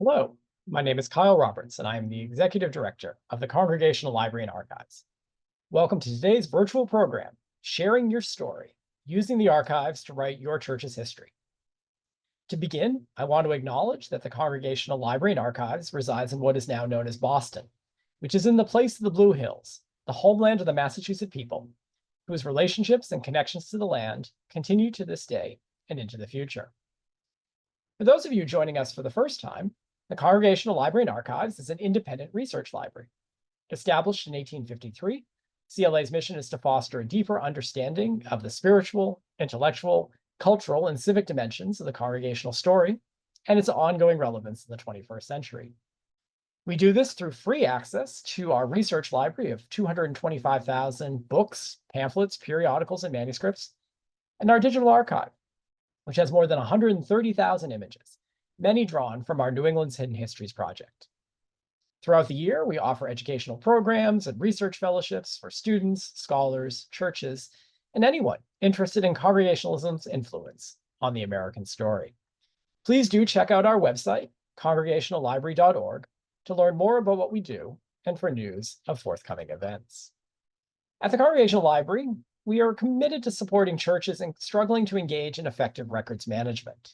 Hello, my name is Kyle Roberts, and I am the Executive Director of the Congregational Library and Archives. Welcome to today's virtual program, Sharing Your Story, using the archives to write your church's history. To begin, I want to acknowledge that the Congregational Library and Archives resides in what is now known as Boston, which is in the place of the Blue Hills, the homeland of the Massachusetts people, whose relationships and connections to the land continue to this day and into the future. For those of you joining us for the first time, the Congregational Library and Archives is an independent research library. Established in 1853, CLA's mission is to foster a deeper understanding of the spiritual, intellectual, cultural, and civic dimensions of the congregational story and its ongoing relevance in the 21st century. We do this through free access to our research library of 225,000 books, pamphlets, periodicals, and manuscripts, and our digital archive, which has more than 130,000 images, many drawn from our New England's Hidden Histories project. Throughout the year, we offer educational programs and research fellowships for students, scholars, churches, and anyone interested in Congregationalism's influence on the American story. Please do check out our website, congregationallibrary.org, to learn more about what we do and for news of forthcoming events. At the Congregational Library, we are committed to supporting churches and struggling to engage in effective records management.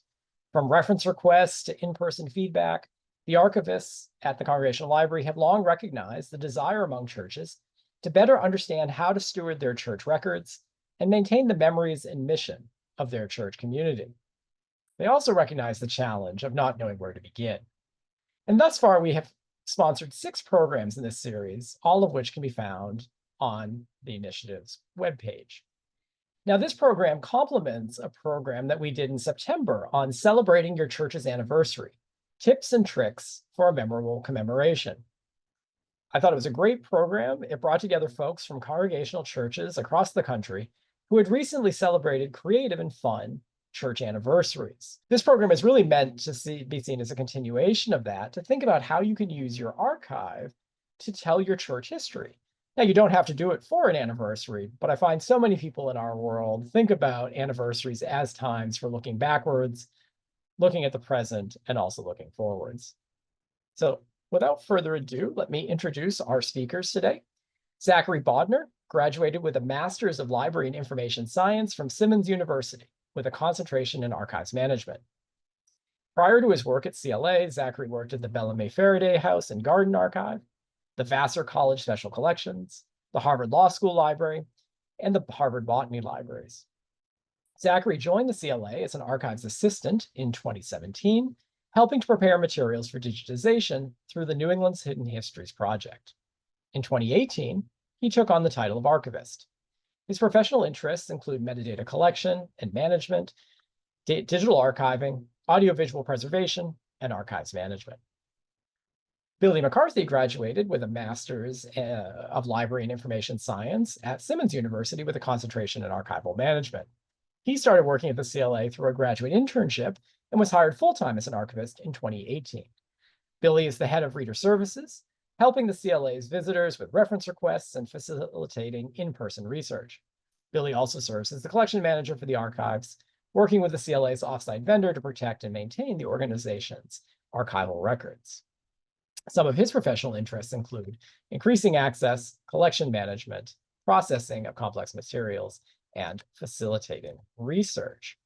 From reference requests to in-person feedback, the archivists at the Congregational Library have long recognized the desire among churches to better understand how to steward their church records and maintain the memories and mission of their church community. They also recognize the challenge of not knowing where to begin. And thus far, we have sponsored 6 programs in this series, all of which can be found on the initiative's webpage. Now, this program complements a program that we did in September on celebrating your church's anniversary, tips and tricks for a memorable commemoration. I thought it was a great program. It brought together folks from congregational churches across the country who had recently celebrated creative and fun church anniversaries. This program is really meant to be seen as a continuation of that, to think about how you can use your archive to tell your church history. Now, you don't have to do it for an anniversary, but I find so many people in our world think about anniversaries as times for looking backwards, looking at the present, and also looking forwards. So without further ado, let me introduce our speakers today. Zachary Bodnar graduated with a Master's of Library and Information Science from Simmons University with a concentration in archives management. Prior to his work at CLA, Zachary worked at the Bellamy Faraday House and Garden Archive, the Vassar College Special Collections, the Harvard Law School Library, and the Harvard Botany Libraries. Zachary joined the CLA as an archives assistant in 2017, helping to prepare materials for digitization through the New England's Hidden Histories project. In 2018, he took on the title of archivist. His professional interests include metadata collection and management, digital archiving, audiovisual preservation, and archives management. Billy McCarthy graduated with a Master's of Library and Information Science at Simmons University with a concentration in archival management. He started working at the CLA through a graduate internship and was hired full-time as an archivist in 2018. Billy is the head of Reader Services, helping the CLA's visitors with reference requests and facilitating in-person research. Billy also serves as the collection manager for the archives, working with the CLA's offsite vendor to protect and maintain the organization's archival records. Some of his professional interests include increasing access, collection management, processing of complex materials, and facilitating research.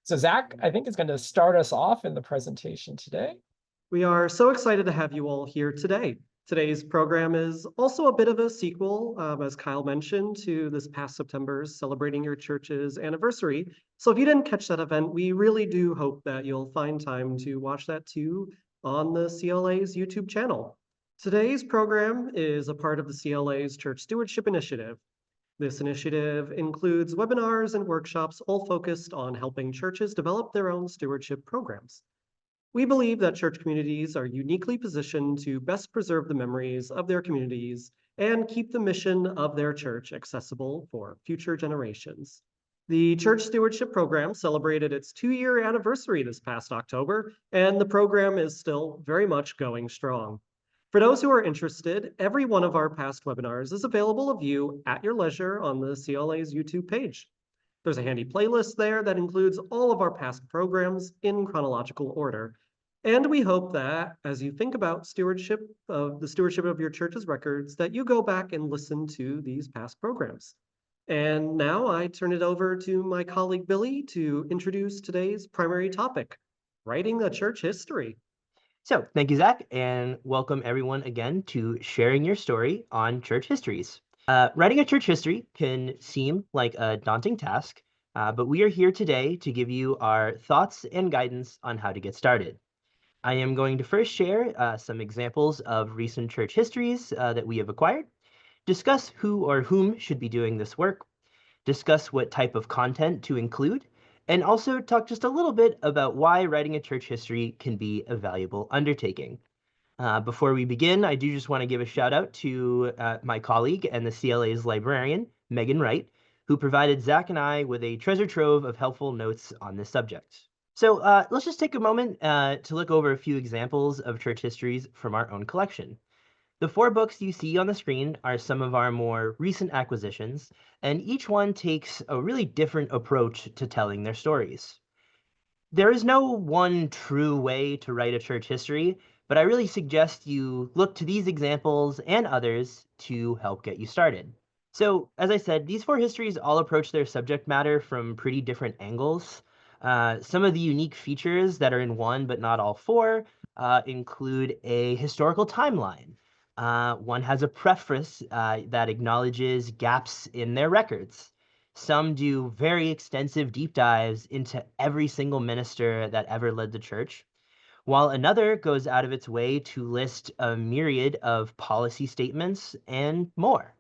So Zach, I think, is going to start us off in the presentation today. We are so excited to have you all here today. Today's program is also a bit of a sequel, as Kyle mentioned, to this past September's Celebrating Your Church's Anniversary. So if you didn't catch that event, we really do hope that you'll find time to watch that too on the CLA's YouTube channel. Today's program is a part of the CLA's Church Stewardship Initiative. This initiative includes webinars and workshops all focused on helping churches develop their own stewardship programs. We believe that church communities are uniquely positioned to best preserve the memories of their communities and keep the mission of their church accessible for future generations. The Church Stewardship Program celebrated its 2-year anniversary this past October, and the program is still very much going strong. For those who are interested, every one of our past webinars is available to view at your leisure on the CLA's YouTube page. There's a handy playlist there that includes all of our past programs in chronological order. And we hope that as you think about stewardship of your church's records, that you go back and listen to these past programs. And now I turn it over to my colleague Billy to introduce today's primary topic, writing a church history. So, thank you, Zach, and welcome everyone again to sharing your story on church histories. Writing a church history can seem like a daunting task, but we are here today to give you our thoughts and guidance on how to get started. I am going to first share some examples of recent church histories that we have acquired, discuss who or whom should be doing this work, discuss what type of content to include, and also talk just a little bit about why writing a church history can be a valuable undertaking. Before we begin, I do just want to give a shout out to my colleague and the CLA's librarian, Megan Wright, who provided Zach and I with a treasure trove of helpful notes on this subject. So let's just take a moment to look over a few examples of church histories from our own collection. The 4 books you see on the screen are some of our more recent acquisitions, and each one takes a really different approach to telling their stories. There is no one true way to write a church history, but I really suggest you look to these examples and others to help get you started. So, as I said, these 4 histories all approach their subject matter from pretty different angles. Some of the unique features that are in one but not all 4 include a historical timeline. One has a preface that acknowledges gaps in their records. Some do very extensive deep dives into every single minister that ever led the church, while another goes out of its way to list a myriad of policy statements and more.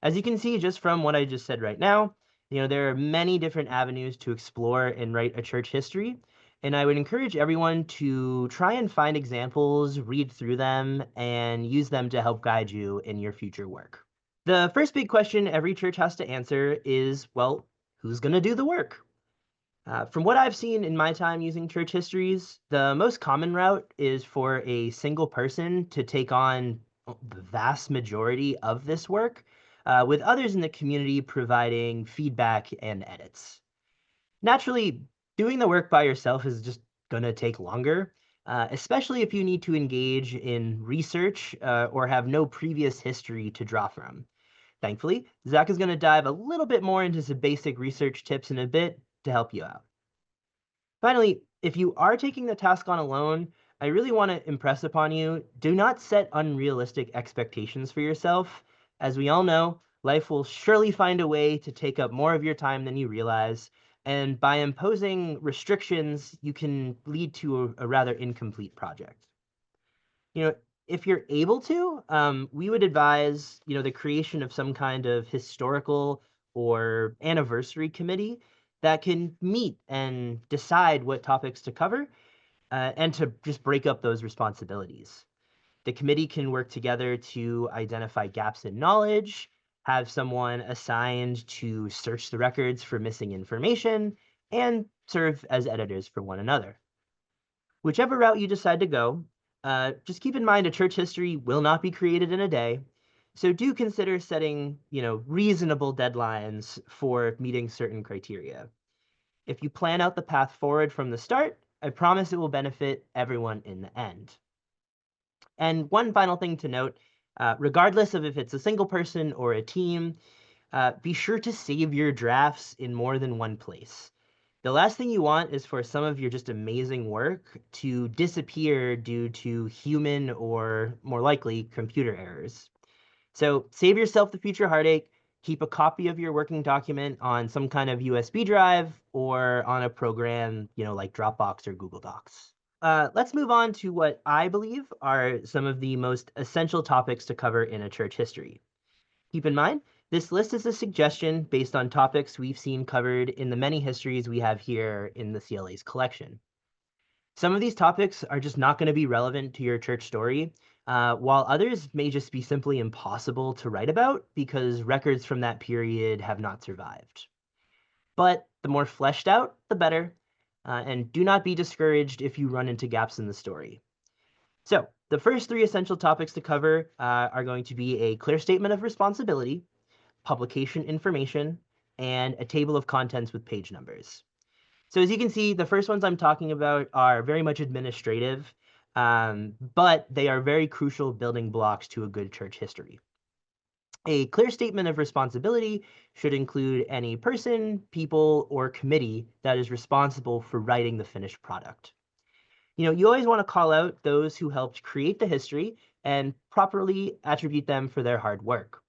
As you can see just from what I just said right now, there are many different avenues to explore and write a church history, and I would encourage everyone to try and find examples, read through them, and use them to help guide you in your future work. The first big question every church has to answer is, well, who's going to do the work? From what I've seen in my time using church histories, the most common route is for a single person to take on the vast majority of this work, with others in the community providing feedback and edits. Naturally, doing the work by yourself is just going to take longer, especially if you need to engage in research or have no previous history to draw from. Thankfully, Zach is going to dive a little bit more into some basic research tips in a bit to help you out. Finally, if you are taking the task on alone, I really want to impress upon you, do not set unrealistic expectations for yourself. As we all know, life will surely find a way to take up more of your time than you realize, and by imposing restrictions, you can lead to a rather incomplete project. If you're able to, we would advise, the creation of some kind of historical or anniversary committee that can meet and decide what topics to cover, and to just break up those responsibilities. The committee can work together to identify gaps in knowledge, have someone assigned to search the records for missing information, and serve as editors for one another. Whichever route you decide to go, just keep in mind a church history will not be created in a day. So do consider setting, reasonable deadlines for meeting certain criteria. If you plan out the path forward from the start, I promise it will benefit everyone in the end. And one final thing to note, regardless of if it's a single person or a team, be sure to save your drafts in more than one place. The last thing you want is for some of your just amazing work to disappear due to human or, more likely, computer errors. So save yourself the future heartache. Keep a copy of your working document on some kind of USB drive or on a program, like Dropbox or Google Docs. Let's move on to what I believe are some of the most essential topics to cover in a church history. Keep in mind, this list is a suggestion based on topics we've seen covered in the many histories we have here in the CLA's collection. Some of these topics are just not going to be relevant to your church story, while others may just be simply impossible to write about because records from that period have not survived. But the more fleshed out, the better, and do not be discouraged if you run into gaps in the story. So the first 3 essential topics to cover are going to be a clear statement of responsibility, publication information, and a table of contents with page numbers. So as you can see, the first ones I'm talking about are very much administrative, but they are very crucial building blocks to a good church history. A clear statement of responsibility should include any person, people, or committee that is responsible for writing the finished product. You always want to call out those who helped create the history and properly attribute them for their hard work.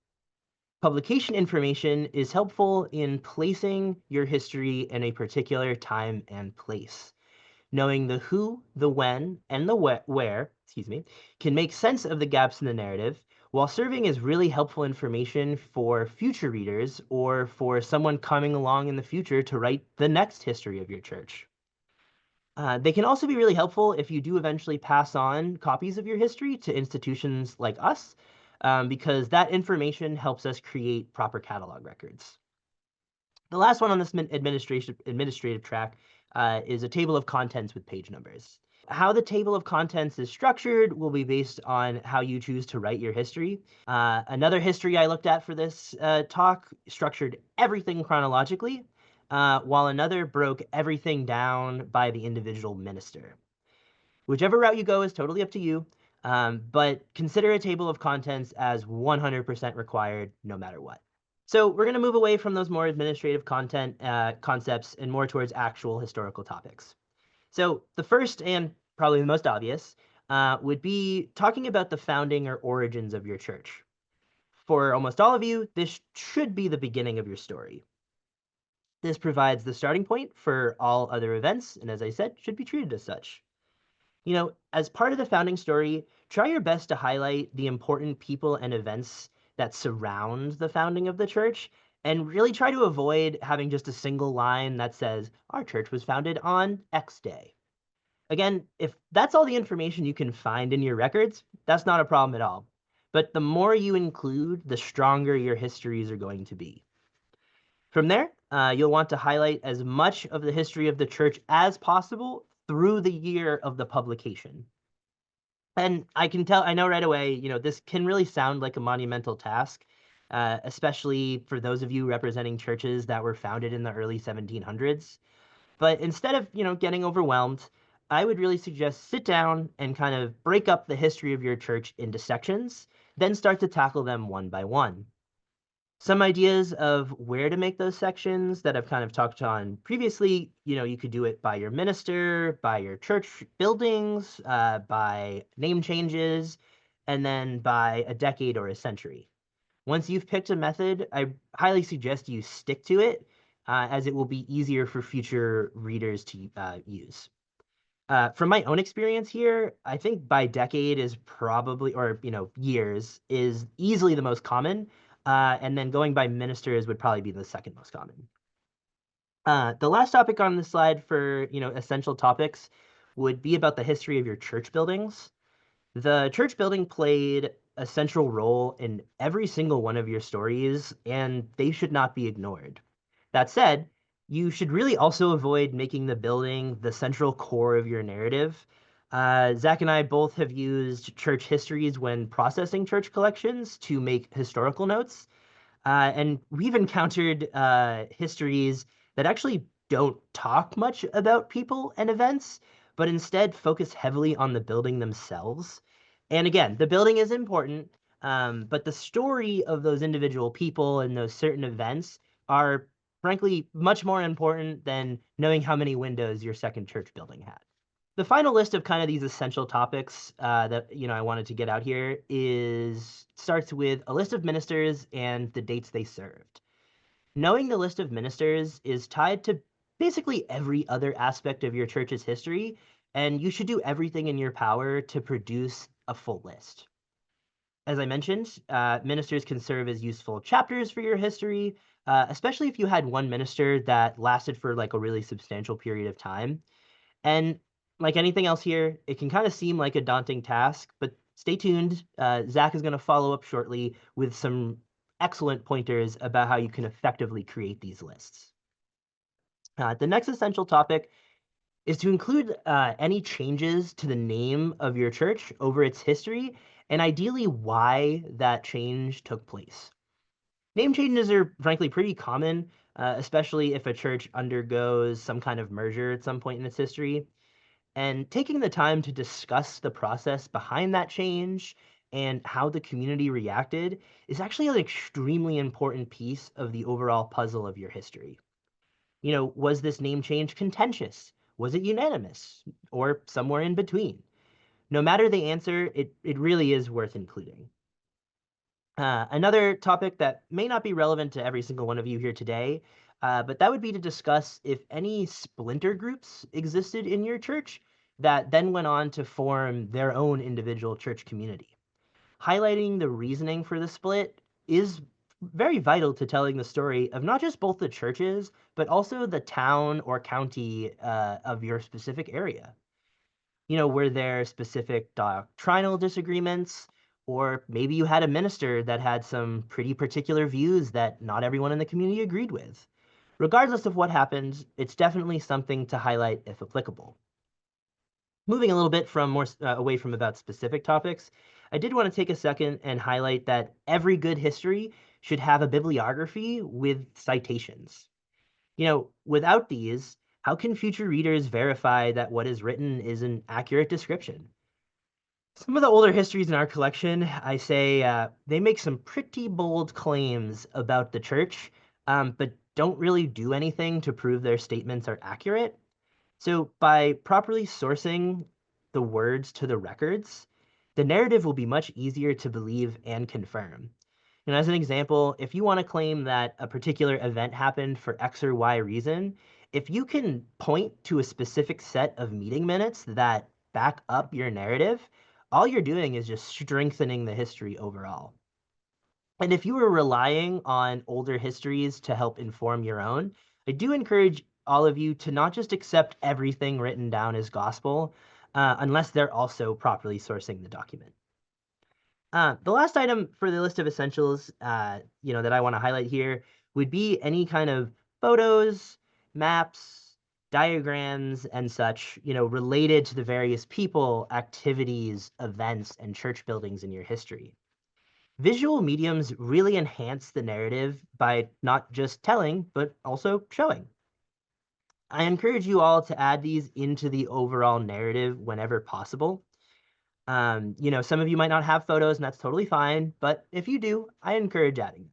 Publication information is helpful in placing your history in a particular time and place. Knowing the who, the when, and the where, can make sense of the gaps in the narrative, while serving as really helpful information for future readers or for someone coming along in the future to write the next history of your church. They can also be really helpful if you do eventually pass on copies of your history to institutions like us, because that information helps us create proper catalog records. The last one on this administrative track is a table of contents with page numbers. How the table of contents is structured will be based on how you choose to write your history. Another history I looked at for this talk structured everything chronologically, while another broke everything down by the individual minister. Whichever route you go is totally up to you, but consider a table of contents as 100% required no matter what. So we're going to move away from those more administrative concepts and more towards actual historical topics. So the first and probably the most obvious would be talking about the founding or origins of your church. For almost all of you, this should be the beginning of your story. This provides the starting point for all other events, and as I said, should be treated as such. As part of the founding story, try your best to highlight the important people and events that surround the founding of the church, and really try to avoid having just a single line that says, our church was founded on X day. Again, if that's all the information you can find in your records, that's not a problem at all. But the more you include, the stronger your histories are going to be. From there, you'll want to highlight as much of the history of the church as possible through the year of the publication. And I know right away, this can really sound like a monumental task, especially for those of you representing churches that were founded in the early 1700s. But instead of, getting overwhelmed, I would really suggest sit down and kind of break up the history of your church into sections, then start to tackle them one by one. Some ideas of where to make those sections that I've kind of talked on previously, you could do it by your minister, by your church buildings, by name changes, and then by a decade or a century. Once you've picked a method, I highly suggest you stick to it, as it will be easier for future readers to use. From my own experience here, I think by decade is probably, or years, is easily the most common. And then going by ministers would probably be the second most common. The last topic on this slide for essential topics would be about the history of your church buildings. The church building played a central role in every single one of your stories, and they should not be ignored. That said, you should really also avoid making the building the central core of your narrative. Zach and I both have used church histories when processing church collections to make historical notes. And we've encountered histories that actually don't talk much about people and events, but instead focus heavily on the building themselves. And again, the building is important, but the story of those individual people and those certain events are frankly much more important than knowing how many windows your second church building had. The final list of kind of these essential topics that I wanted to get out here starts with a list of ministers and the dates they served. Knowing the list of ministers is tied to basically every other aspect of your church's history, and you should do everything in your power to produce a full list. As I mentioned, ministers can serve as useful chapters for your history, especially if you had one minister that lasted for like a really substantial period of time. And like anything else here, it can kind of seem like a daunting task, but stay tuned. Zach is going to follow up shortly with some excellent pointers about how you can effectively create these lists. The next essential topic is to include any changes to the name of your church over its history, and ideally why that change took place. Name changes are frankly pretty common, especially if a church undergoes some kind of merger at some point in its history. And taking the time to discuss the process behind that change and how the community reacted is actually an extremely important piece of the overall puzzle of your history. Was this name change contentious? Was it unanimous? Or somewhere in between? No matter the answer, it really is worth including. Another topic that may not be relevant to every single one of you here today, but that would be to discuss if any splinter groups existed in your church that then went on to form their own individual church community. Highlighting the reasoning for the split is very vital to telling the story of not just both the churches, but also the town or county of your specific area. Were there specific doctrinal disagreements? Or maybe you had a minister that had some pretty particular views that not everyone in the community agreed with. Regardless of what happened, it's definitely something to highlight if applicable. Moving a little bit from more away from about specific topics, I did want to take a second and highlight that every good history should have a bibliography with citations. Without these, how can future readers verify that what is written is an accurate description? Some of the older histories in our collection, I say, they make some pretty bold claims about the church, but don't really do anything to prove their statements are accurate. So by properly sourcing the words to the records, the narrative will be much easier to believe and confirm. As an example, if you want to claim that a particular event happened for X or Y reason, if you can point to a specific set of meeting minutes that back up your narrative, all you're doing is just strengthening the history overall. And if you were relying on older histories to help inform your own, I do encourage all of you to not just accept everything written down as gospel, unless they're also properly sourcing the document. The last item for the list of essentials, that I want to highlight here would be any kind of photos, maps, diagrams, and such, related to the various people, activities, events, and church buildings in your history. Visual mediums really enhance the narrative by not just telling, but also showing. I encourage you all to add these into the overall narrative whenever possible. Some of you might not have photos, and that's totally fine, but if you do, I encourage adding them.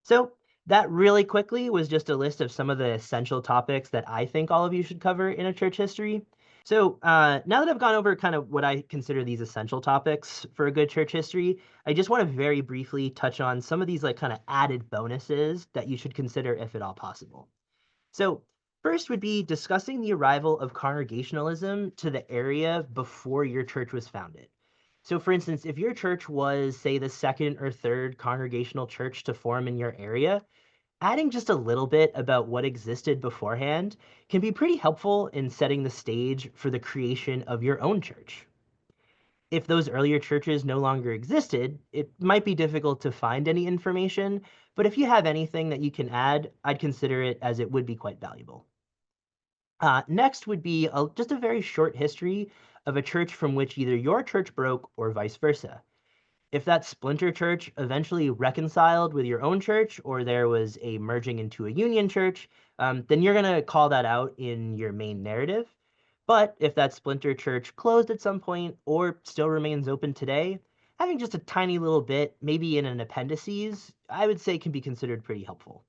So that really quickly was just a list of some of the essential topics that I think all of you should cover in a church history. So now that I've gone over kind of what I consider these essential topics for a good church history, I just want to very briefly touch on some of these like kind of added bonuses that you should consider if at all possible. So first would be discussing the arrival of Congregationalism to the area before your church was founded. So for instance, if your church was, say, the second or third congregational church to form in your area, adding just a little bit about what existed beforehand can be pretty helpful in setting the stage for the creation of your own church. If those earlier churches no longer existed, it might be difficult to find any information, but if you have anything that you can add, I'd consider it as it would be quite valuable. Next would be just a very short history of a church from which either your church broke or vice versa. If that splinter church eventually reconciled with your own church, or there was a merging into a union church, then you're going to call that out in your main narrative. But if that splinter church closed at some point or still remains open today, having just a tiny little bit, maybe in an appendices, I would say can be considered pretty helpful.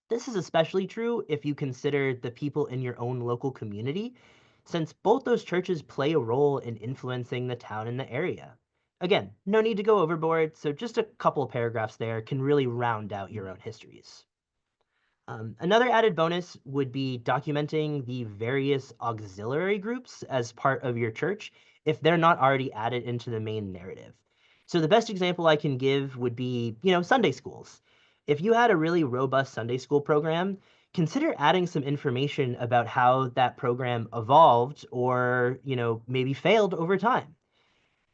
This is especially true if you consider the people in your own local community, since both those churches play a role in influencing the town and the area. Again, no need to go overboard, so just a couple paragraphs there can really round out your own histories. Another added bonus would be documenting the various auxiliary groups as part of your church if they're not already added into the main narrative. So the best example I can give would be, Sunday schools. If you had a really robust Sunday school program, consider adding some information about how that program evolved or, maybe failed over time.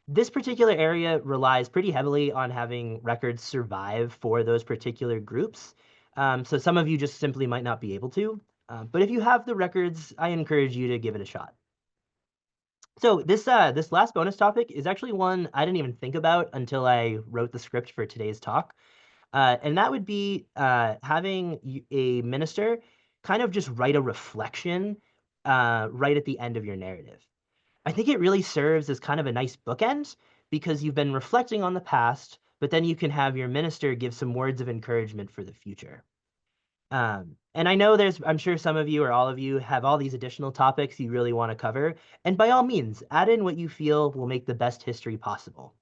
This particular area relies pretty heavily on having records survive for those particular groups. So some of you just simply might not be able to. But if you have the records, I encourage you to give it a shot. So this last bonus topic is actually one I didn't even think about until I wrote the script for today's talk. And that would be having a minister kind of just write a reflection right at the end of your narrative. I think it really serves as kind of a nice bookend because you've been reflecting on the past, but then you can have your minister give some words of encouragement for the future. And I know I'm sure some of you or all of you have all these additional topics you really want to cover. And by all means, add in what you feel will make the best history possible.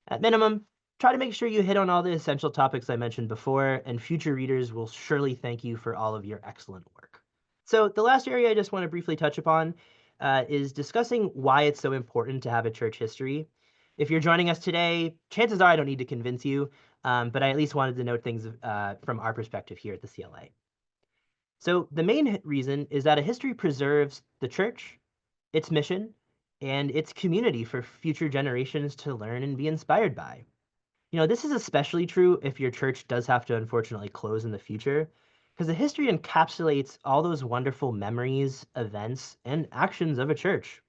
At minimum, try to make sure you hit on all the essential topics I mentioned before, and future readers will surely thank you for all of your excellent work. So the last area I just want to briefly touch upon is discussing why it's so important to have a church history. If you're joining us today, chances are I don't need to convince you, but I at least wanted to note things from our perspective here at the CLA. So the main reason is that a history preserves the church, its mission, and its community for future generations to learn and be inspired by. This is especially true if your church does have to unfortunately close in the future, because the history encapsulates all those wonderful memories, events, and actions of a church.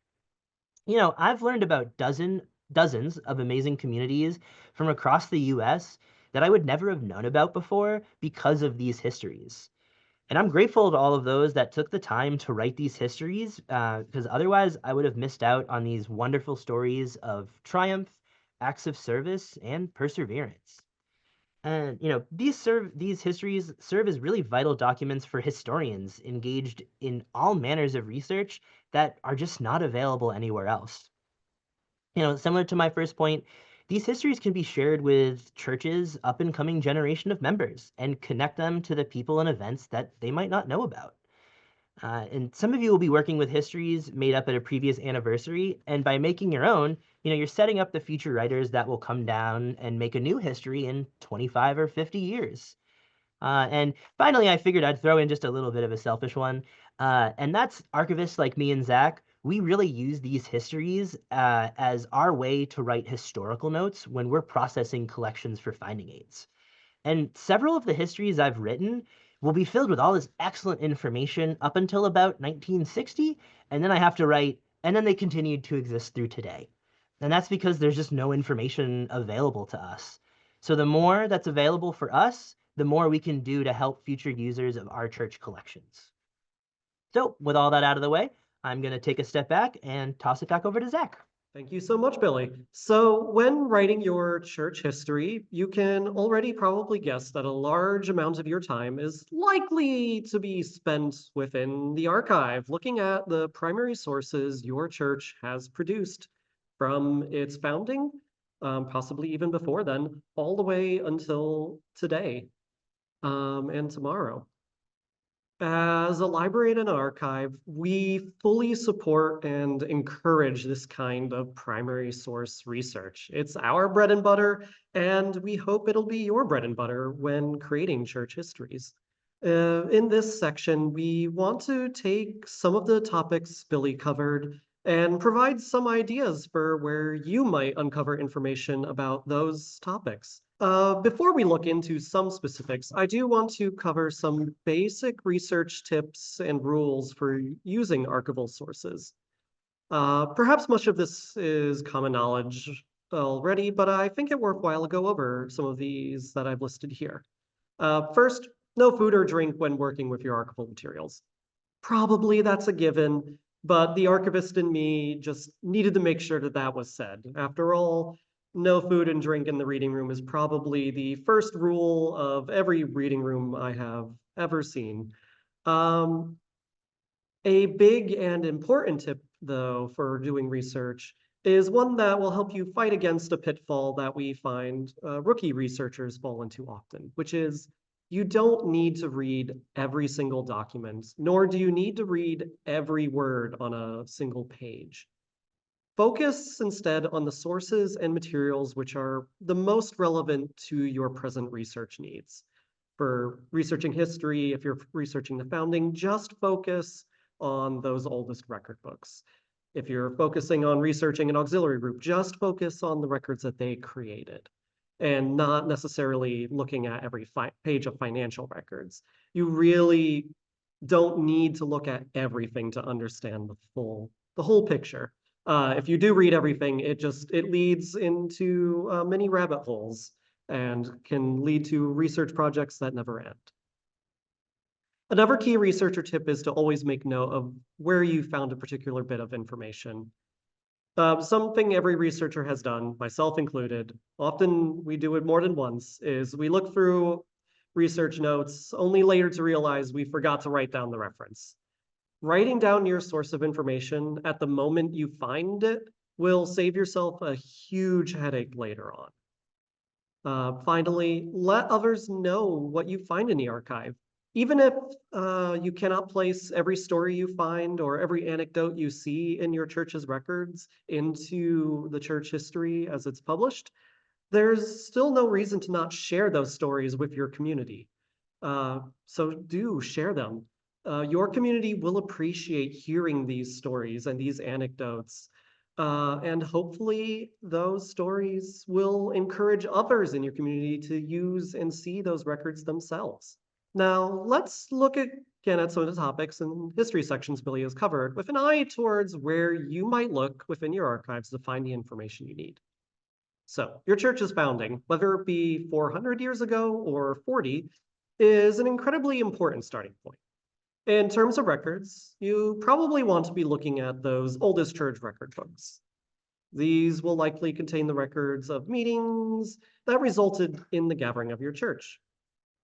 I've learned about dozens of amazing communities from across the US that I would never have known about before because of these histories. And I'm grateful to all of those that took the time to write these histories, because otherwise I would have missed out on these wonderful stories of triumph, acts of service, and perseverance. And these histories serve as really vital documents for historians engaged in all manners of research that are just not available anywhere else. Similar to my first point, these histories can be shared with churches' up and coming generation of members and connect them to the people and events that they might not know about. And some of you will be working with histories made up at a previous anniversary, and by making your own, you're setting up the future writers that will come down and make a new history in 25 or 50 years. And finally, I figured I'd throw in just a little bit of a selfish one, and that's archivists like me and Zach. We really use these histories as our way to write historical notes when we're processing collections for finding aids. And several of the histories I've written will be filled with all this excellent information up until about 1960, and then I have to write, and then they continued to exist through today. And that's because there's just no information available to us. So the more that's available for us, the more we can do to help future users of our church collections. So with all that out of the way, I'm going to take a step back and toss it back over to Zach. Thank you so much, Billy. So when writing your church history, you can already probably guess that a large amount of your time is likely to be spent within the archive, looking at the primary sources your church has produced from its founding, possibly even before then, all the way until today and tomorrow. As a library and an archive, we fully support and encourage this kind of primary source research. It's our bread and butter, and we hope it'll be your bread and butter when creating church histories. In this section, we want to take some of the topics Billy covered and provide some ideas for where you might uncover information about those topics. Before we look into some specifics, I do want to cover some basic research tips and rules for using archival sources. Perhaps much of this is common knowledge already, but I think it worthwhile to go over some of these that I've listed here. First, no food or drink when working with your archival materials. Probably that's a given, but the archivist in me just needed to make sure that that was said. After all, no food and drink in the reading room is probably the first rule of every reading room I have ever seen. A big and important tip, though, for doing research is one that will help you fight against a pitfall that we find rookie researchers fall into often, which is you don't need to read every single document, nor do you need to read every word on a single page. Focus instead on the sources and materials which are the most relevant to your present research needs. For researching history, if you're researching the founding, just focus on those oldest record books. If you're focusing on researching an auxiliary group, just focus on the records that they created and not necessarily looking at every page of financial records. You really don't need to look at everything to understand the whole picture. If you do read everything, it leads into many rabbit holes. and can lead to research projects that never end. Another key researcher tip is to always make note of where you found a particular bit of information. Something every researcher has done, myself included, often we do it more than once, is we look through research notes only later to realize we forgot to write down the reference. Writing down your source of information at the moment you find it will save yourself a huge headache later on. Finally, let others know what you find in the archive. Even if you cannot place every story you find or every anecdote you see in your church's records into the church history as it's published, there's still no reason to not share those stories with your community. So do share them. Your community will appreciate hearing these stories and these anecdotes. And hopefully those stories will encourage others in your community to use and see those records themselves. Now, let's look again at some of the topics and history sections Billy has covered with an eye towards where you might look within your archives to find the information you need. So, your church's founding, whether it be 400 years ago or 40, is an incredibly important starting point. In terms of records, you probably want to be looking at those oldest church record books. These will likely contain the records of meetings that resulted in the gathering of your church.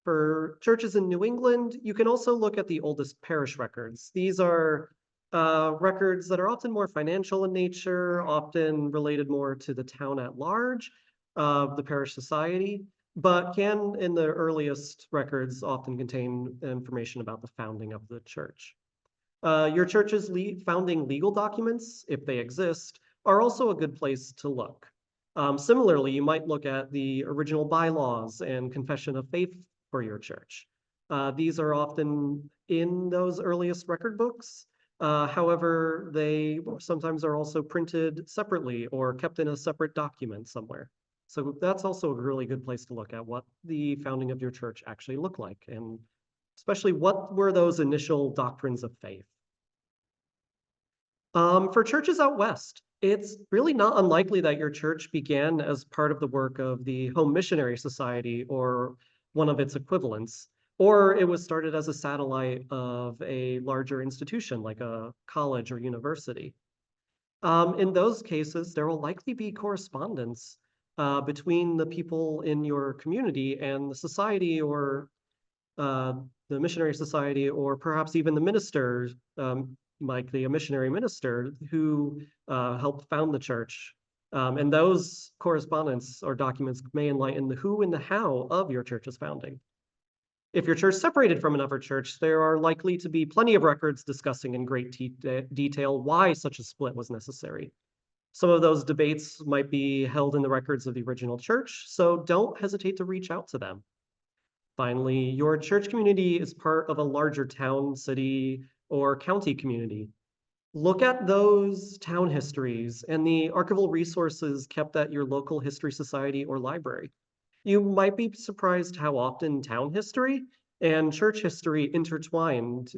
For churches in New England, you can also look at the oldest parish records. These are records that are often more financial in nature, often related more to the town at large of the parish society, but can, in the earliest records, often contain information about the founding of the church. Your church's founding legal documents, if they exist, are also a good place to look. Similarly, you might look at the original bylaws and confession of faith for your church. These are often in those earliest record books. However, they sometimes are also printed separately or kept in a separate document somewhere. So that's also a really good place to look at what the founding of your church actually looked like, and especially what were those initial doctrines of faith. For churches out west, it's really not unlikely that your church began as part of the work of the Home Missionary Society or one of its equivalents, or it was started as a satellite of a larger institution like a college or university. In those cases, there will likely be correspondence between the people in your community and the society or the missionary society, or perhaps even the minister, likely a missionary minister who helped found the church. And those correspondence or documents may enlighten the who and the how of your church's founding. If your church separated from another church, there are likely to be plenty of records discussing in great detail why such a split was necessary. Some of those debates might be held in the records of the original church, so don't hesitate to reach out to them. Finally, your church community is part of a larger town, city, or county community. Look at those town histories and the archival resources kept at your local history society or library. You might be surprised how often town history and church history intertwined,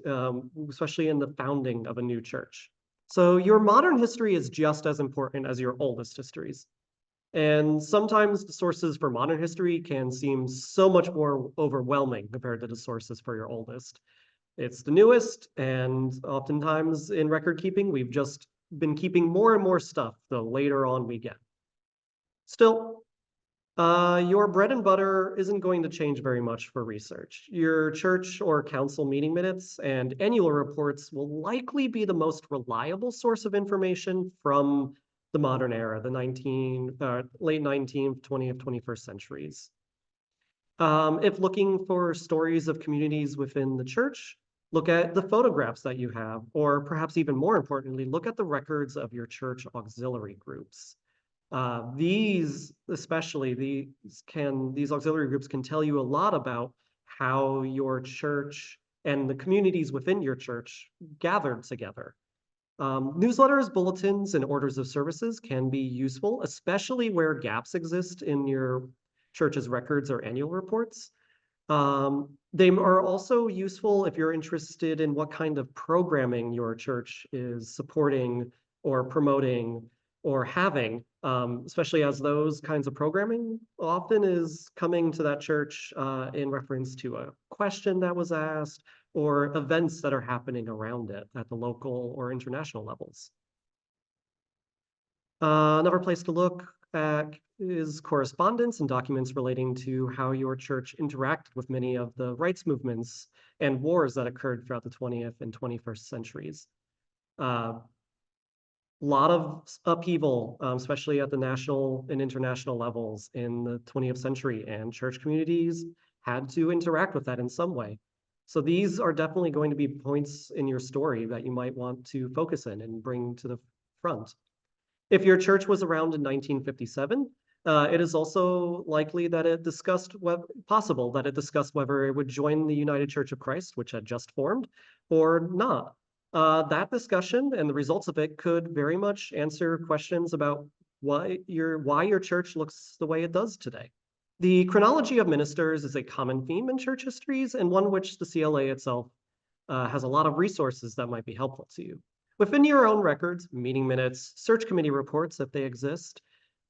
especially in the founding of a new church. So your modern history is just as important as your oldest histories. And sometimes the sources for modern history can seem so much more overwhelming compared to the sources for your oldest. It's the newest, and oftentimes in record keeping, we've just been keeping more and more stuff the later on we get. Still, your bread and butter isn't going to change very much for research. Your church or council meeting minutes and annual reports will likely be the most reliable source of information from the modern era, the late 19th, 20th, 21st centuries. If looking for stories of communities within the church, look at the photographs that you have, or perhaps even more importantly, look at the records of your church auxiliary groups. These auxiliary groups can tell you a lot about how your church and the communities within your church gathered together. Newsletters, bulletins, and orders of services can be useful, especially where gaps exist in your church's records or annual reports. They are also useful if you're interested in what kind of programming your church is supporting or promoting or having especially as those kinds of programming often is coming to that church in reference to a question that was asked or events that are happening around it at the local or international levels. Another place to look at is correspondence and documents relating to how your church interacted with many of the rights movements and wars that occurred throughout the 20th and 21st centuries. A lot of upheaval, especially at the national and international levels in the 20th century, and church communities had to interact with that in some way. So these are definitely going to be points in your story that you might want to focus in and bring to the front. If your church was around in 1957, it is also likely that it discussed possible that it discussed whether it would join the United Church of Christ, which had just formed, or not. That discussion and the results of it could very much answer questions about why your church looks the way it does today. The chronology of ministers is a common theme in church histories, and one which the CLA itself has a lot of resources that might be helpful to you. Within your own records, meeting minutes, search committee reports if they exist,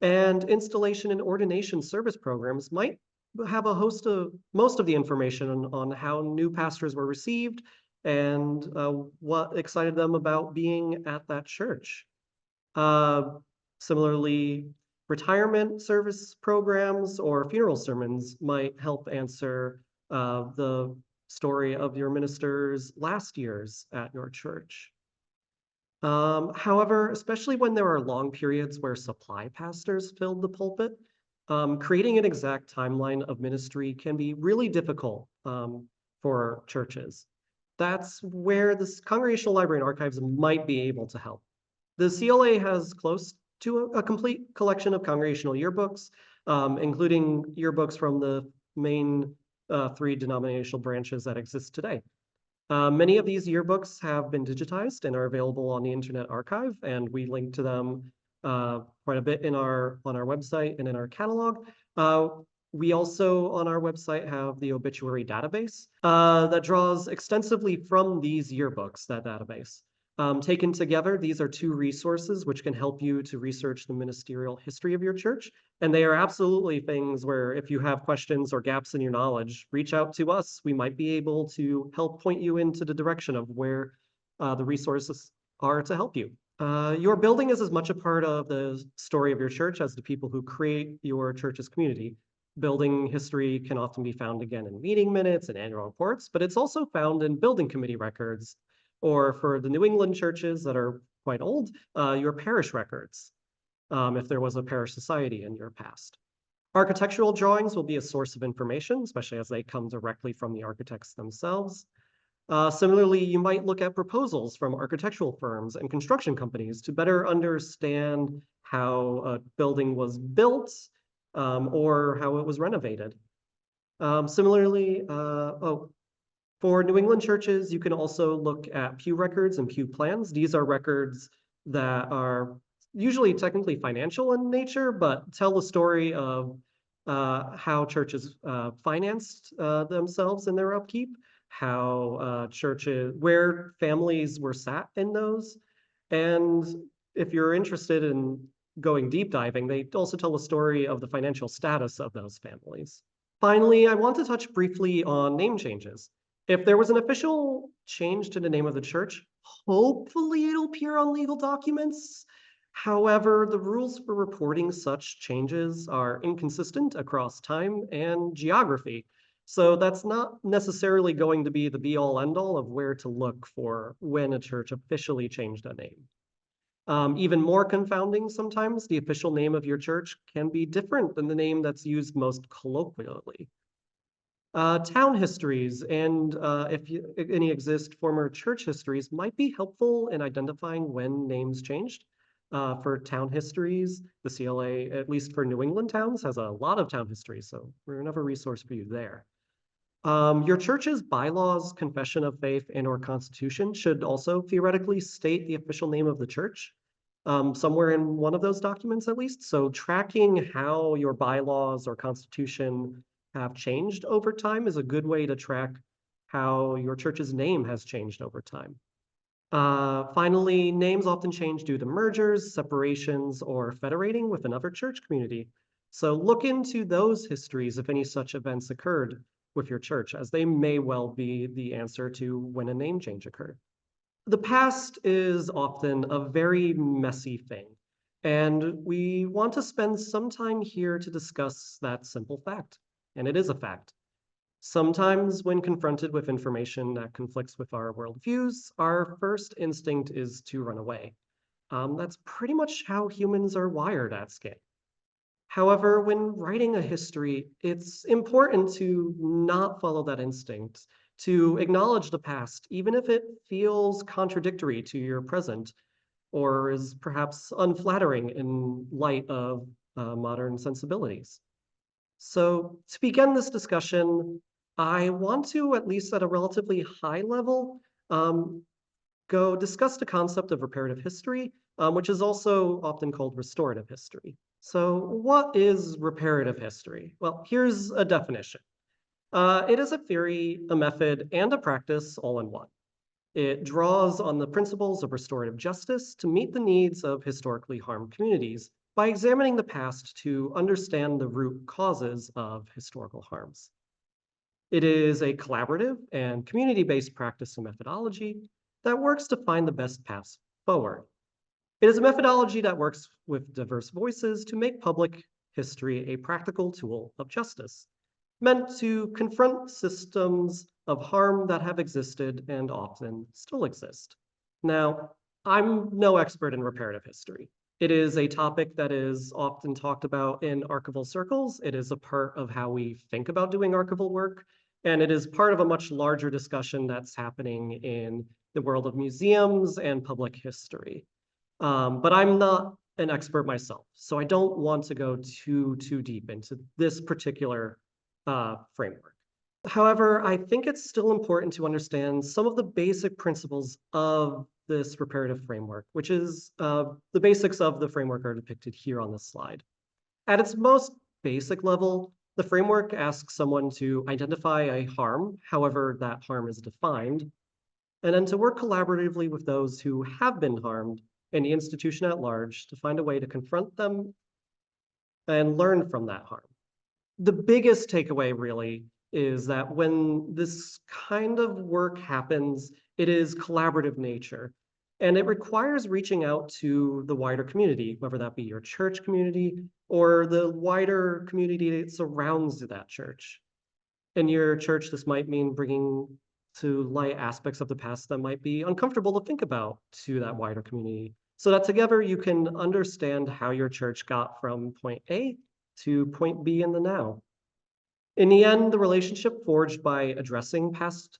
and installation and ordination service programs might have a host of most of the information on how new pastors were received and what excited them about being at that church. Similarly, retirement service programs or funeral sermons might help answer the story of your minister's last years at your church. However, especially when there are long periods where supply pastors filled the pulpit, creating an exact timeline of ministry can be really difficult for churches. That's where this Congregational Library and Archives might be able to help. The CLA has close to a complete collection of congregational yearbooks, including yearbooks from the main 3 denominational branches that exist today. Many of these yearbooks have been digitized and are available on the Internet Archive, and we link to them quite a bit on our website and in our catalog. We also, on our website, have the obituary database that draws extensively from these yearbooks, that database. Taken together, these are 2 resources which can help you to research the ministerial history of your church. And they are absolutely things where if you have questions or gaps in your knowledge, reach out to us. We might be able to help point you into the direction of where the resources are to help you. Your building is as much a part of the story of your church as the people who create your church's community. Building history can often be found again in meeting minutes and annual reports, but it's also found in building committee records, or for the New England churches that are quite old, your parish records, if there was a parish society in your past. Architectural drawings will be a source of information, especially as they come directly from the architects themselves. Similarly, you might look at proposals from architectural firms and construction companies to better understand how a building was built or how it was renovated. Similarly, for New England churches, you can also look at pew records and pew plans. These are records that are usually technically financial in nature, but tell the story of how churches financed themselves in their upkeep, how where families were sat in those. And if you're interested in going deep diving, they also tell the story of the financial status of those families. Finally, I want to touch briefly on name changes. If there was an official change to the name of the church, hopefully it'll appear on legal documents. However, the rules for reporting such changes are inconsistent across time and geography. So that's not necessarily going to be the be-all end-all of where to look for when a church officially changed a name. Even more confounding sometimes, the official name of your church can be different than the name that's used most colloquially. Town histories and, if any exist, former church histories might be helpful in identifying when names changed. For town histories, the CLA, at least for New England towns, has a lot of town histories, so we're another resource for you there. Your church's bylaws, confession of faith, and/or constitution should also theoretically state the official name of the church, somewhere in one of those documents at least. So tracking how your bylaws or constitution have changed over time is a good way to track how your church's name has changed over time. Finally, names often change due to mergers, separations, or federating with another church community. So look into those histories if any such events occurred with your church, as they may well be the answer to when a name change occurred. The past is often a very messy thing, and we want to spend some time here to discuss that simple fact. And it is a fact. Sometimes, when confronted with information that conflicts with our worldviews, our first instinct is to run away. That's pretty much how humans are wired at scale. However, when writing a history, it's important to not follow that instinct, to acknowledge the past, even if it feels contradictory to your present or is perhaps unflattering in light of modern sensibilities. So, to begin this discussion, I want to, at least at a relatively high level, um, go discuss the concept of reparative history, which is also often called restorative history. So, what is reparative history? Well, here's a definition. It is a theory, a method, and a practice all in one. It draws on the principles of restorative justice to meet the needs of historically harmed communities by examining the past to understand the root causes of historical harms. It is a collaborative and community-based practice and methodology that works to find the best paths forward. It is a methodology that works with diverse voices to make public history a practical tool of justice, meant to confront systems of harm that have existed and often still exist. Now, I'm no expert in reparative history. It is a topic that is often talked about in archival circles. It is a part of how we think about doing archival work, and it is part of a much larger discussion that's happening in the world of museums and public history. But I'm not an expert myself, so I don't want to go too deep into this particular framework. However, I think it's still important to understand some of the basic principles of this reparative framework, which is the basics of the framework are depicted here on this slide. At its most basic level, the framework asks someone to identify a harm, however that harm is defined, and then to work collaboratively with those who have been harmed and the institution at large to find a way to confront them and learn from that harm. The biggest takeaway really is that when this kind of work happens, it is collaborative nature. And it requires reaching out to the wider community, whether that be your church community or the wider community that surrounds that church. In your church, this might mean bringing to light aspects of the past that might be uncomfortable to think about to that wider community, so that together you can understand how your church got from point A to point B in the now. In the end, the relationship forged by addressing past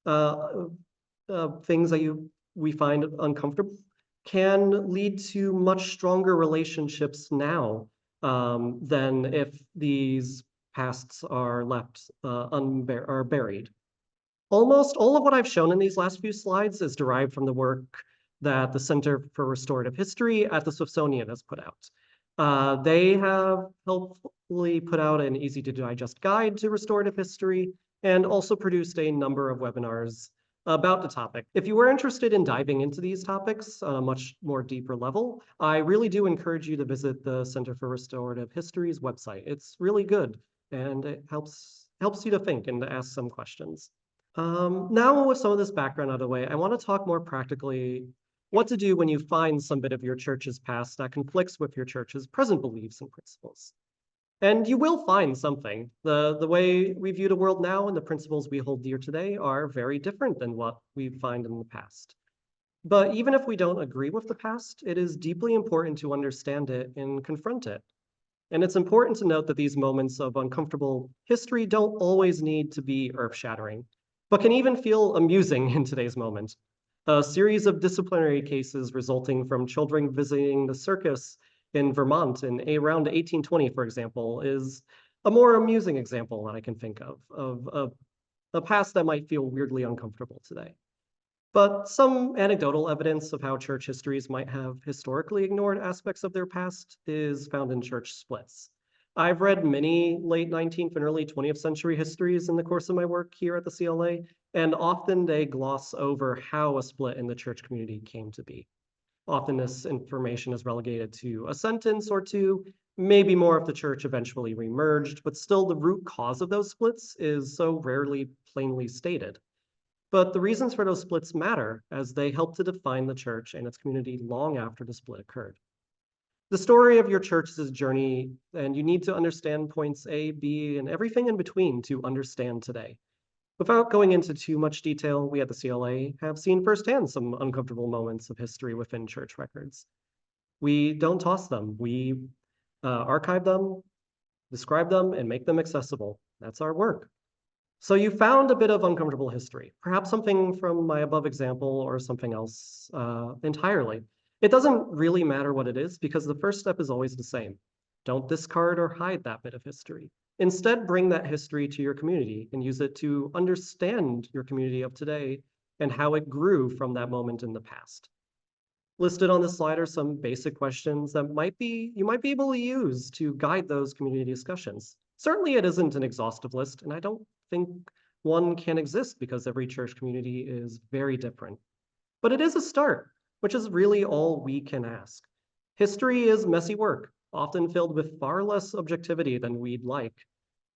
things that we find uncomfortable can lead to much stronger relationships now than if these pasts are left are buried. Almost all of what I've shown in these last few slides is derived from the work that the Center for Restorative History at the Smithsonian has put out. They have helpfully put out an easy to digest guide to restorative history and also produced a number of webinars about the topic. If you were interested in diving into these topics on a much more deeper level, I really do encourage you to visit the Center for Restorative History's website. It's really good and it helps you to think and to ask some questions. Now with some of this background out of the way, I want to talk more practically what to do when you find some bit of your church's past that conflicts with your church's present beliefs and principles. And you will find something. The way we view the world now and the principles we hold dear today are very different than what we find in the past. But even if we don't agree with the past, it is deeply important to understand it and confront it. And it's important to note that these moments of uncomfortable history don't always need to be earth-shattering, but can even feel amusing in today's moment. A series of disciplinary cases resulting from children visiting the circus in Vermont in around 1820, for example, is a more amusing example that I can think of a past that might feel weirdly uncomfortable today. But some anecdotal evidence of how church histories might have historically ignored aspects of their past is found in church splits. I've read many late 19th and early 20th century histories in the course of my work here at the CLA, and often they gloss over how a split in the church community came to be. Often this information is relegated to a sentence or two, maybe more if the church eventually remerged, but still the root cause of those splits is so rarely plainly stated. But the reasons for those splits matter, as they help to define the church and its community long after the split occurred. The story of your church is a journey, and you need to understand points A, B, and everything in between to understand today. Without going into too much detail, we at the CLA have seen firsthand some uncomfortable moments of history within church records. We don't toss them. We archive them, describe them, and make them accessible. That's our work. So you found a bit of uncomfortable history, perhaps something from my above example or something else entirely. It doesn't really matter what it is because the first step is always the same. Don't discard or hide that bit of history. Instead, bring that history to your community and use it to understand your community of today and how it grew from that moment in the past. Listed on this slide are some basic questions that you might be able to use to guide those community discussions. Certainly it isn't an exhaustive list, and I don't think one can exist because every church community is very different. But it is a start, which is really all we can ask. History is messy work, often filled with far less objectivity than we'd like.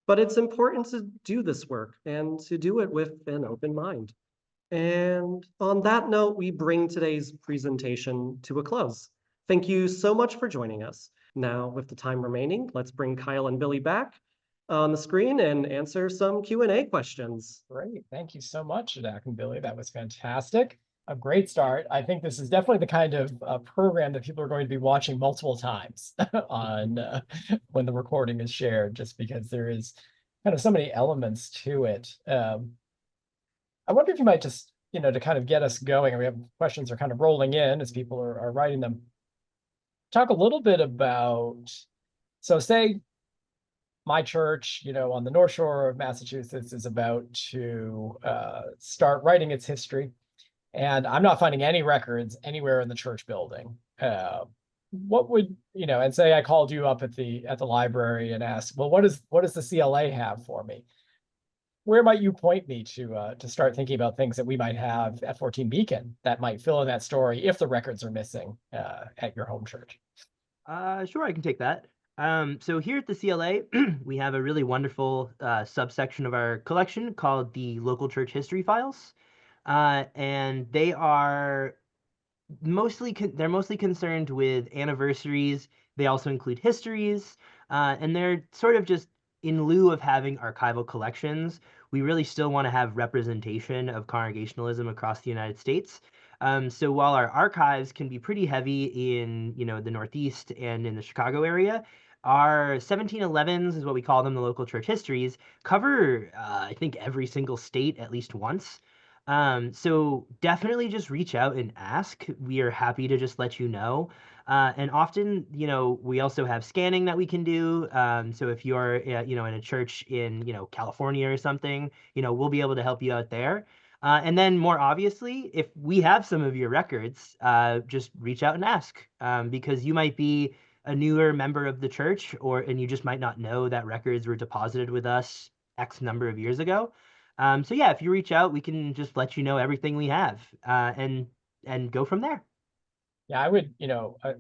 But it's important to do this work and to do it with an open mind. And on that note, we bring today's presentation to a close. Thank you so much for joining us. Now, with the time remaining, let's bring Kyle and Billy back on the screen and answer some Q&A questions. Great. Thank you so much, Zach and Billy. That was fantastic. A great start. I think this is definitely the kind of program that people are going to be watching multiple times on when the recording is shared, just because there is kind of so many elements to it. I wonder if you might just, to kind of get us going, and we have questions are kind of rolling in as people are writing them. Talk a little bit about, so say my church, on the North Shore of Massachusetts is about to start writing its history, and I'm not finding any records anywhere in the church building. What would, and say I called you up at the library and asked, well, what does the CLA have for me? Where might you point me to start thinking about things that we might have at 14 Beacon that might fill in that story if the records are missing at your home church? Sure, I can take that. So here at the CLA, we have a really wonderful subsection of our collection called the Local Church History Files. And they are mostly concerned with anniversaries. They also include histories, and they're sort of just in lieu of having archival collections. We really still want to have representation of Congregationalism across the United States. So while our archives can be pretty heavy in, the Northeast and in the Chicago area, our 1711s is what we call them, the local church histories, cover, I think, every single state at least once. So definitely just reach out and ask. We are happy to just let you know. And often, we also have scanning that we can do. So if you're, in a church in, California or something, we'll be able to help you out there. And then more obviously, if we have some of your records, just reach out and ask, because you might be a newer member of the church, and you just might not know that records were deposited with us X number of years ago. So yeah, if you reach out, we can just let you know everything we have, and go from there. Yeah, I would,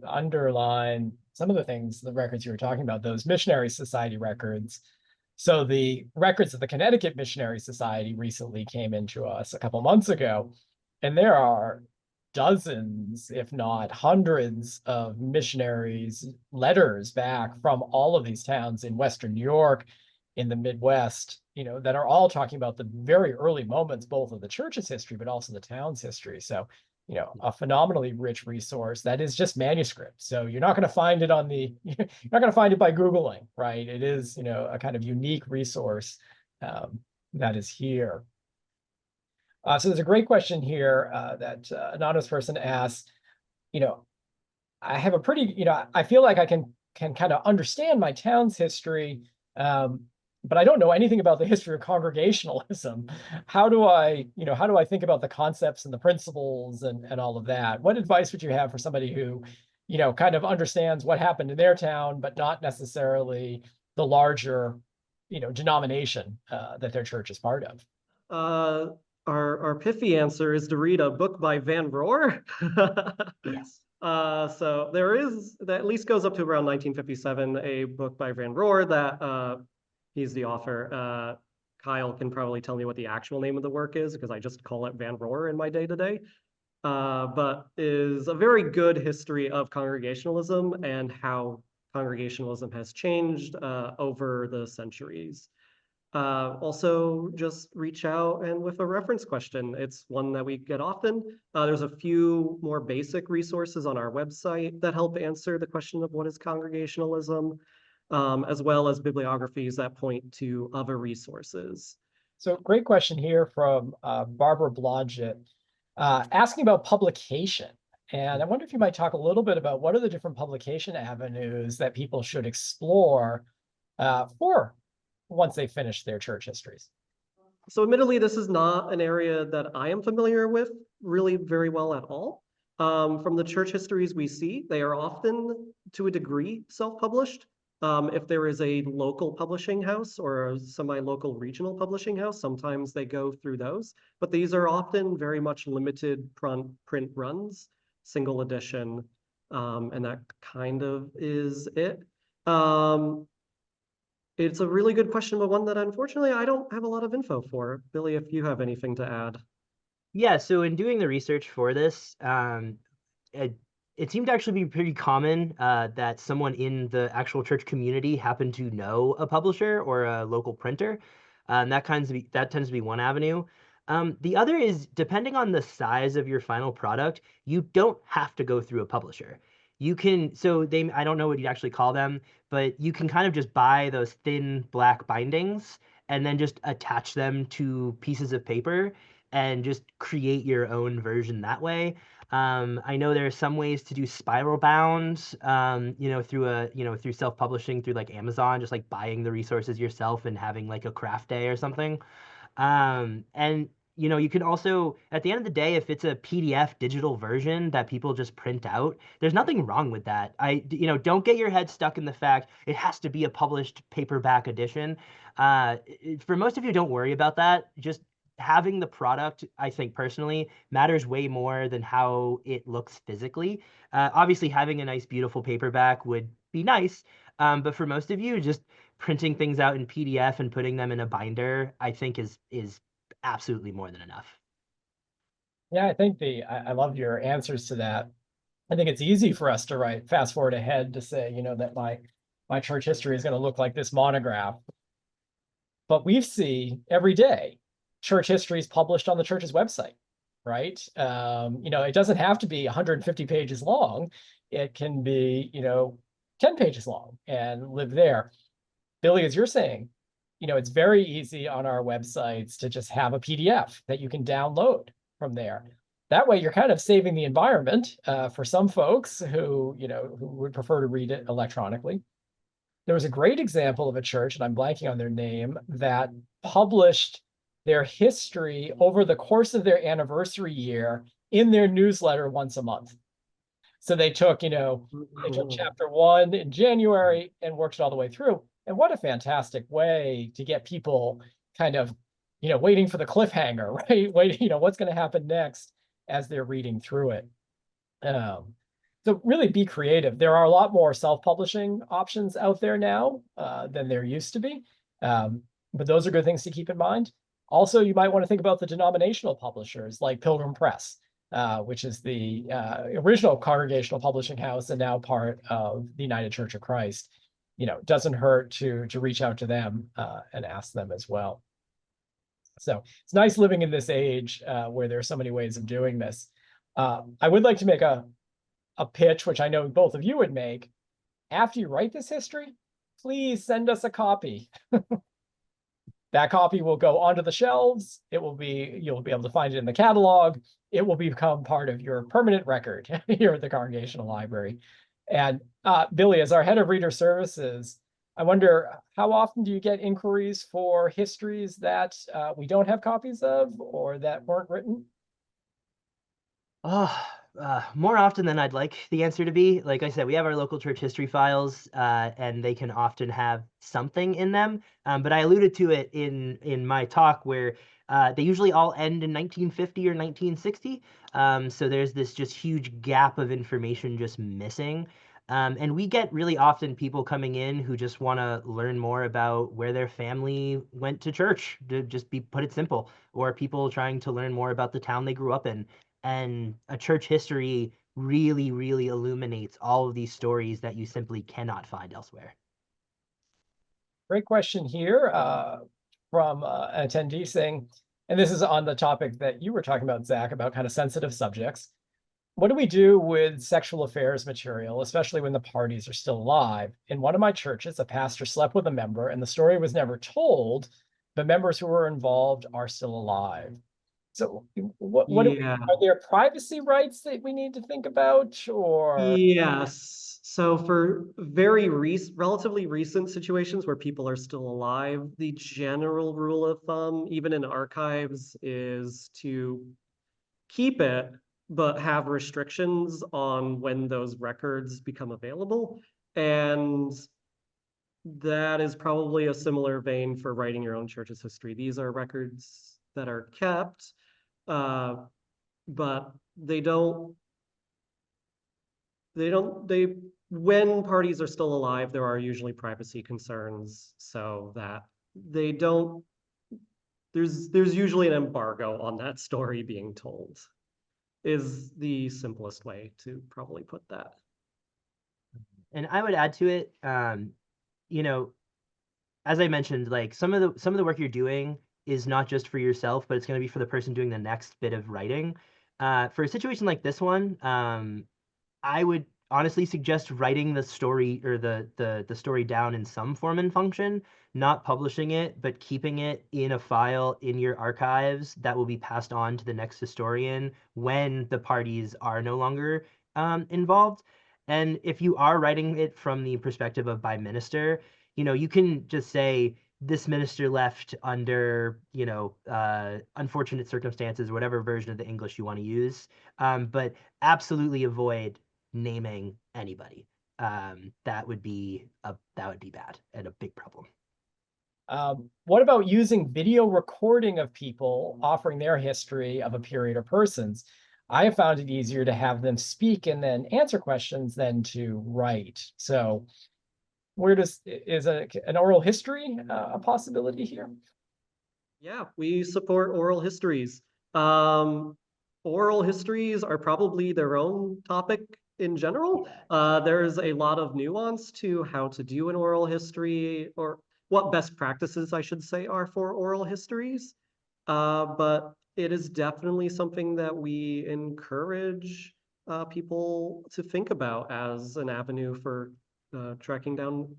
underline some of the things, the records you were talking about, those missionary society records. So the records of the Connecticut Missionary Society recently came into us a couple months ago, and there are dozens, if not hundreds, of missionaries' letters back from all of these towns in Western New York, in the Midwest, that are all talking about the very early moments, both of the church's history, but also the town's history. So, a phenomenally rich resource that is just manuscript. So you're not going to find it you're not going to find it by Googling, right? It is, a kind of unique resource that is here. So there's a great question here that anonymous person asks, I have a pretty, I feel like I can kind of understand my town's history, but I don't know anything about the history of Congregationalism. How do I think about the concepts and the principles and all of that? What advice would you have for somebody who, kind of understands what happened in their town, but not necessarily the larger, denomination that their church is part of? our pithy answer is to read a book by Van Rohr. Yes. So there is, that at least goes up to around 1957, a book by Van Rohr that he's the author. Kyle can probably tell me what the actual name of the work is because I just call it Van Rohr in my day-to-day. But is a very good history of Congregationalism and how Congregationalism has changed over the centuries. Also, just reach out and with a reference question. It's one that we get often. There's a few more basic resources on our website that help answer the question of what is Congregationalism, as well as bibliographies that point to other resources. So great question here from Barbara Blodgett, asking about publication. And I wonder if you might talk a little bit about what are the different publication avenues that people should explore for once they finish their church histories. So admittedly, this is not an area that I am familiar with really very well at all. From the church histories we see, they are often, to a degree, self-published. If there is a local publishing house or a semi-local regional publishing house, sometimes they go through those. But these are often very much limited print runs, single edition, and that kind of is it. It's a really good question, but one that unfortunately I don't have a lot of info for. Billy, if you have anything to add. Yeah, so in doing the research for this, it seemed to actually be pretty common that someone in the actual church community happened to know a publisher or a local printer. That tends to be one avenue. The other is, depending on the size of your final product, you don't have to go through a publisher. You can, I don't know what you'd actually call them, but you can kind of just buy those thin black bindings and then just attach them to pieces of paper and just create your own version that way. I know there are some ways to do spiral bound, through self-publishing through like Amazon, just like buying the resources yourself and having like a craft day or something. And you can also, at the end of the day, if it's a PDF digital version that people just print out, there's nothing wrong with that. Don't get your head stuck in the fact it has to be a published paperback edition. For most of you, don't worry about that. Just having the product, I think personally, matters way more than how it looks physically. Obviously, having a nice, beautiful paperback would be nice, but for most of you, just printing things out in PDF and putting them in a binder, I think is absolutely more than enough. Yeah, I think I love your answers to that. I think it's easy for us to write fast forward ahead to say, that my church history is going to look like this monograph. But we see every day church histories published on the church's website, right? It doesn't have to be 150 pages long. It can be, 10 pages long and live there. Billy, as you're saying, it's very easy on our websites to just have a PDF that you can download from there. That way, you're kind of saving the environment for some folks who would prefer to read it electronically. There was a great example of a church, and I'm blanking on their name, that published their history over the course of their anniversary year in their newsletter once a month. So they took chapter 1 in January and worked it all the way through. And what a fantastic way to get people kind of, waiting for the cliffhanger, right? Waiting, what's going to happen next as they're reading through it. So really be creative. There are a lot more self-publishing options out there now than there used to be. But those are good things to keep in mind. Also, you might want to think about the denominational publishers like Pilgrim Press, which is the original Congregational publishing house and now part of the United Church of Christ. It doesn't hurt to reach out to them and ask them as well. So it's nice living in this age where there are so many ways of doing this. I would like to make a pitch, which I know both of you would make. After you write this history, please send us a copy. That copy will go onto the shelves. You'll be able to find it in the catalog. It will become part of your permanent record here at the Congregational Library. And Billy, as our head of reader services, I wonder, how often do you get inquiries for histories that we don't have copies of or that weren't written? More often than I'd like the answer to be. Like I said, we have our local church history files, and they can often have something in them. But I alluded to it in my talk where They usually all end in 1950 or 1960. So there's this just huge gap of information just missing. And we get really often people coming in who just want to learn more about where their family went to church, to just be put it simple, or people trying to learn more about the town they grew up in. And a church history really, really illuminates all of these stories that you simply cannot find elsewhere. Great question here from an attendee saying, and this is on the topic that you were talking about, Zach, about kind of sensitive subjects. What do we do with sexual affairs material, especially when the parties are still alive? In one of my churches, a pastor slept with a member and the story was never told, but members who were involved are still alive. So Yeah. are there privacy rights that we need to think about, or? Yes. So for relatively recent situations where people are still alive, the general rule of thumb, even in archives, is to keep it, but have restrictions on when those records become available. And that is probably a similar vein for writing your own church's history. These are records that are kept, but when parties are still alive, there are usually privacy concerns, so that they don't, there's usually an embargo on that story being told, is the simplest way to probably put that. And I would add to it, you know, as I mentioned, like some of the work you're doing is not just for yourself, but it's going to be for the person doing the next bit of writing. For a situation like this one, I would honestly suggest writing the story or the story down in some form and function, not publishing it, but keeping it in a file in your archives that will be passed on to the next historian when the parties are no longer involved. And if you are writing it from the perspective of by minister, you can just say this minister left under, unfortunate circumstances, whatever version of the English you want to use. But absolutely avoid naming anybody. That would be bad and a big problem. What about using video recording of people offering their history of a period or persons? I have found it easier to have them speak and then answer questions than to write. So is an oral history a possibility here? Yeah, we support oral histories. Oral histories are probably their own topic in general. There's a lot of nuance to how to do an oral history, or what best practices, I should say, are for oral histories. But it is definitely something that we encourage people to think about as an avenue for tracking down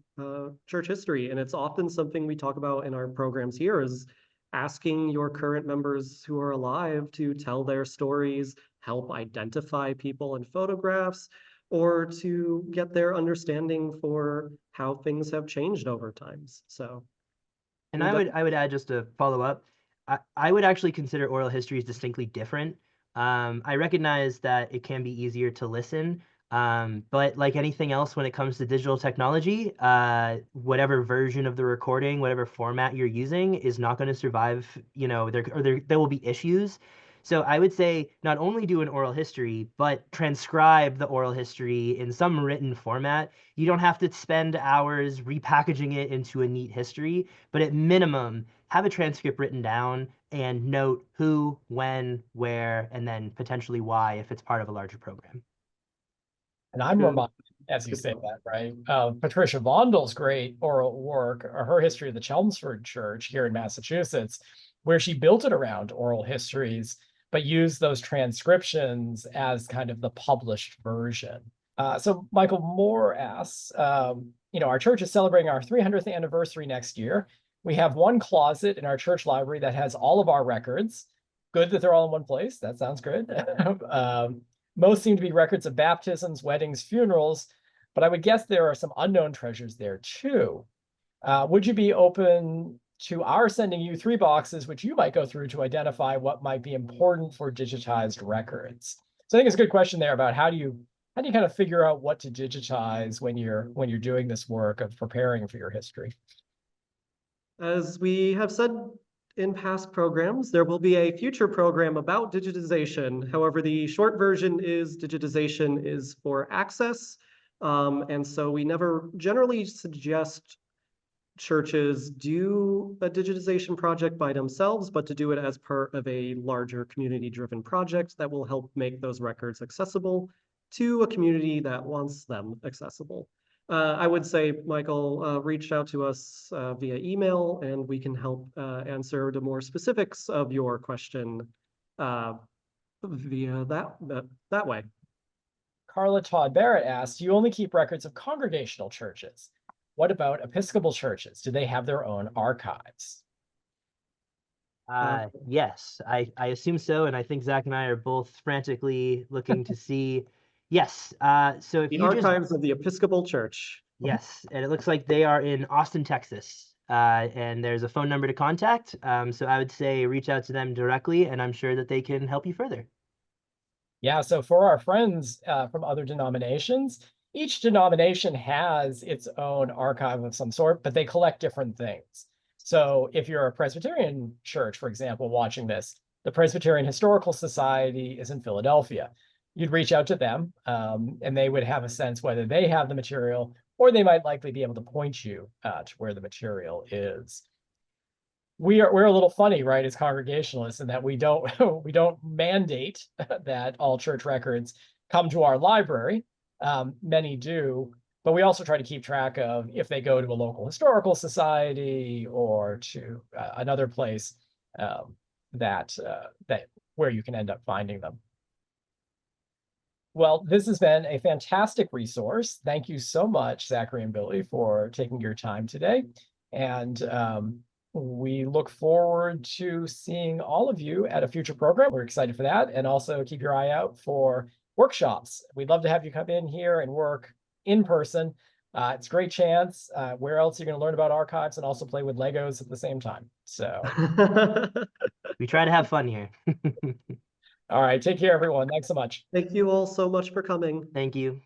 church history. And it's often something we talk about in our programs here, is asking your current members who are alive to tell their stories, help identify people in photographs, or to get their understanding for how things have changed over times. So, And I would add, just to follow up, I would actually consider oral histories distinctly different. I recognize that it can be easier to listen, but like anything else when it comes to digital technology, whatever version of the recording, whatever format you're using is not going to survive, there will be issues. So I would say not only do an oral history, but transcribe the oral history in some written format. You don't have to spend hours repackaging it into a neat history, but at minimum, have a transcript written down and note who, when, where, and then potentially why if it's part of a larger program. And I'm Good. reminded, as you Good say point. that, right? Patricia Vondel's great oral work, or her history of the Chelmsford Church here in Massachusetts, where she built it around oral histories, but used those transcriptions as kind of the published version. So Michael Moore asks, our church is celebrating our 300th anniversary next year. We have one closet in our church library that has all of our records. Good that they're all in one place. That sounds good. Most seem to be records of baptisms, weddings, funerals, but I would guess there are some unknown treasures there too. Would you be open to our sending you 3 boxes, which you might go through to identify what might be important for digitized records? So I think it's a good question there about how do you kind of figure out what to digitize when you're doing this work of preparing for your history? As we have said in past programs, there will be a future program about digitization. However, the short version is digitization is for access. And so we never generally suggest churches do a digitization project by themselves, but to do it as part of a larger community-driven project that will help make those records accessible to a community that wants them accessible. I would say, Michael, reach out to us via email, and we can help answer the more specifics of your question via that way. Carla Todd Barrett asked, you only keep records of congregational churches. What about Episcopal churches? Do they have their own archives? Yes, I assume so, and I think Zach and I are both frantically looking to see. Yes, so if The you archives of the Episcopal Church. Yes, and it looks like they are in Austin, Texas, and there's a phone number to contact. So I would say reach out to them directly, and I'm sure that they can help you further. Yeah, so for our friends from other denominations, each denomination has its own archive of some sort, but they collect different things. So if you're a Presbyterian church, for example, watching this, the Presbyterian Historical Society is in Philadelphia. You'd reach out to them, and they would have a sense whether they have the material, or they might likely be able to point you to where the material is. We're a little funny, right, as Congregationalists, in that we don't we don't mandate that all church records come to our library. Many do, but we also try to keep track of if they go to a local historical society or to another place that where you can end up finding them. Well, this has been a fantastic resource. Thank you so much, Zachary and Billy, for taking your time today. And we look forward to seeing all of you at a future program. We're excited for that. And also keep your eye out for workshops. We'd love to have you come in here and work in person. It's a great chance. Where else are you going to learn about archives and also play with Legos at the same time? So We try to have fun here. all right, take care, everyone. Thanks so much. Thank you all so much for coming. Thank you.